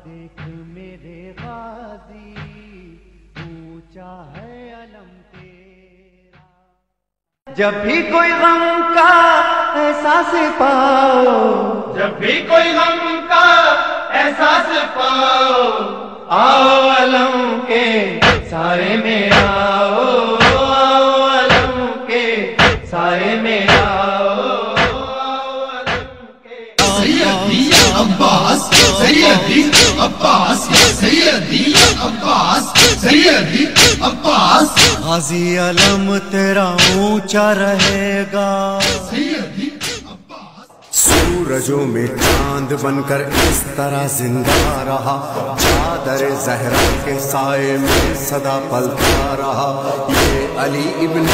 دیکھ میرے غازی اونچا ہے علم تیرا. جب بھی کوئی غم کا احساس پاؤ، جب بھی کوئی غم کا احساس پاؤ، آؤ علم کے سائے میں آؤ، آؤ علم کے سائے میں آؤ. سیدی عباس، سیدی عباس، سیدی عباس، سیدی عباس. غازی علم تیرا اونچا رہے گا. سیدی عباس. سورجوں میں چاند بن کر اس طرح زندہ رہا، چادر زہرا کے سائے میں صدا پلتا رہا. یہ علی ابن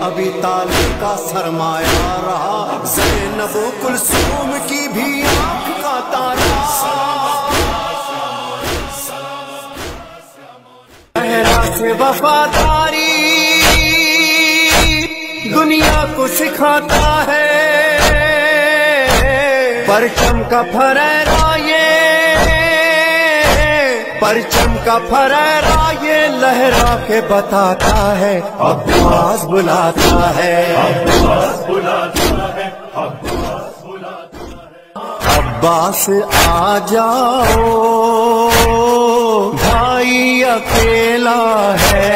ابی طالب کا سرمایہ رہا، زینب و کلثوم کی بھی آنکھ کا تارا. زہرا سے وفاداری دنیا کو سکھاتا ہے، پرچم کا پھریرا یہ، پرچم کا پھریرا یہ لہرا کے بتاتا ہے، عباس بلاتا ہے، عباس بلاتا ہے، عباس بلاتا ہے. عباس آ جاؤ بھائی اکیلا ہے،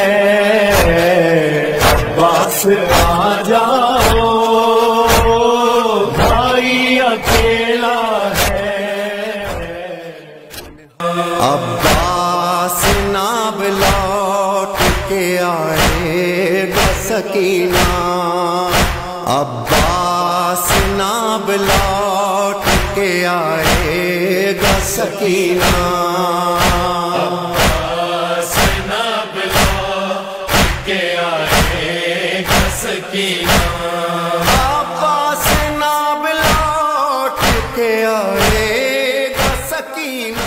عباس آ جاؤ بھائی اکیلا ہے. عباس ناب لوٹ کے آئے گا سکینہ، عباس ناب لوٹ کے آئے گا سکینہ. عباس ناب لوٹ کے آئے گا سکینہ. عباس ناب لوٹ کے آئے گا Sakina.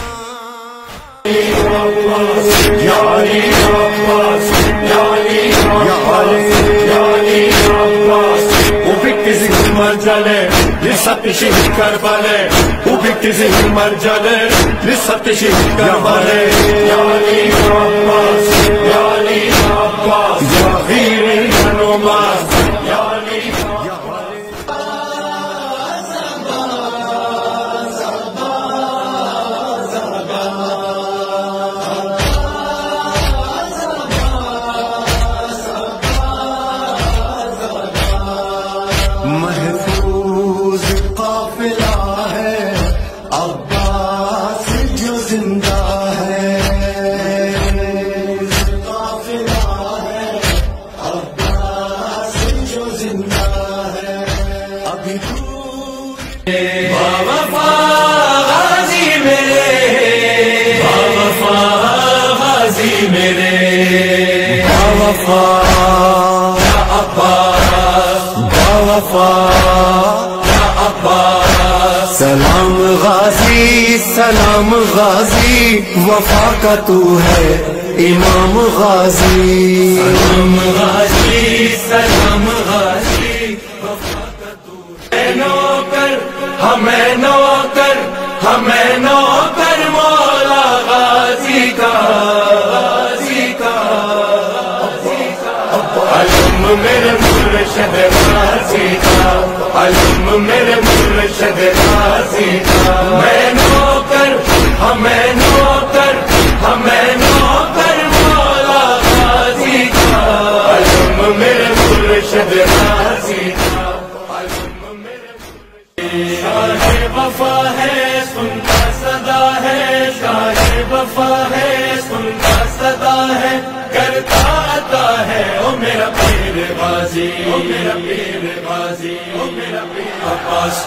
Marjale, lisatishi karbale, ubiktizi marjale, lisatishi karbale. Ya Ali Abbas, Ya Ali Abbas, Ya Ghiri Numaz, Ya Ali محفوظ قافلہ ہے عباس جو زندہ ہے، قافلہ ہے عباس جو زندہ ہے. ابھی وفا غازی میرے، وفا غازی میرے، وفا یا عباس، وفا یا عباس. سلام غازی، سلام غازی، وفا کا تو ہے امام غازی. سلام غازی، سلام غازی، وفا کا تو ہے نوکر، ہمیں نوکر، ہمیں نوکر مولا غازی کا، غازی کا، غازی کا. علم میرے مرشد غازی کا، علم میرے مرشد غازی کا. میں نوکر، ہمیں نوکر، ہمیں نوکر مولا غازی کا. علم میرے مرشد غازی کا، علم میرے مرشد. شاہ وفا ہے سنتا صدا ہے، شاہ وفا ہے سنتا صدا ہے، کرتا عطا ہے او میرا پیر غازی، او میرا پیر غازی، او میرا پیر عباس.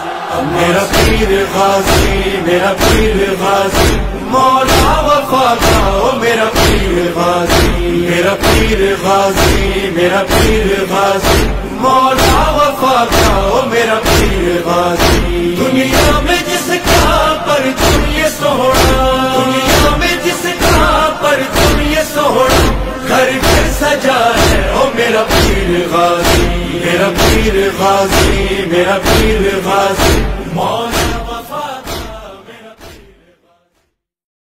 میرا پیر غازی، میرا پیر غازی، مولا وفا کا او میرا پیر غازی. میرا پیر غازی، میرا پیر غازی، مولا وفا کا او میرا پیر غازی. دنیا میں جس کا پر تم یہ سوڑا، دنیا میں جس کا پر تم یہ سوڑا، گھر گھر سجا ہے او میرا پیر غازی. میرا پیر غازی، میرا پیر غازی.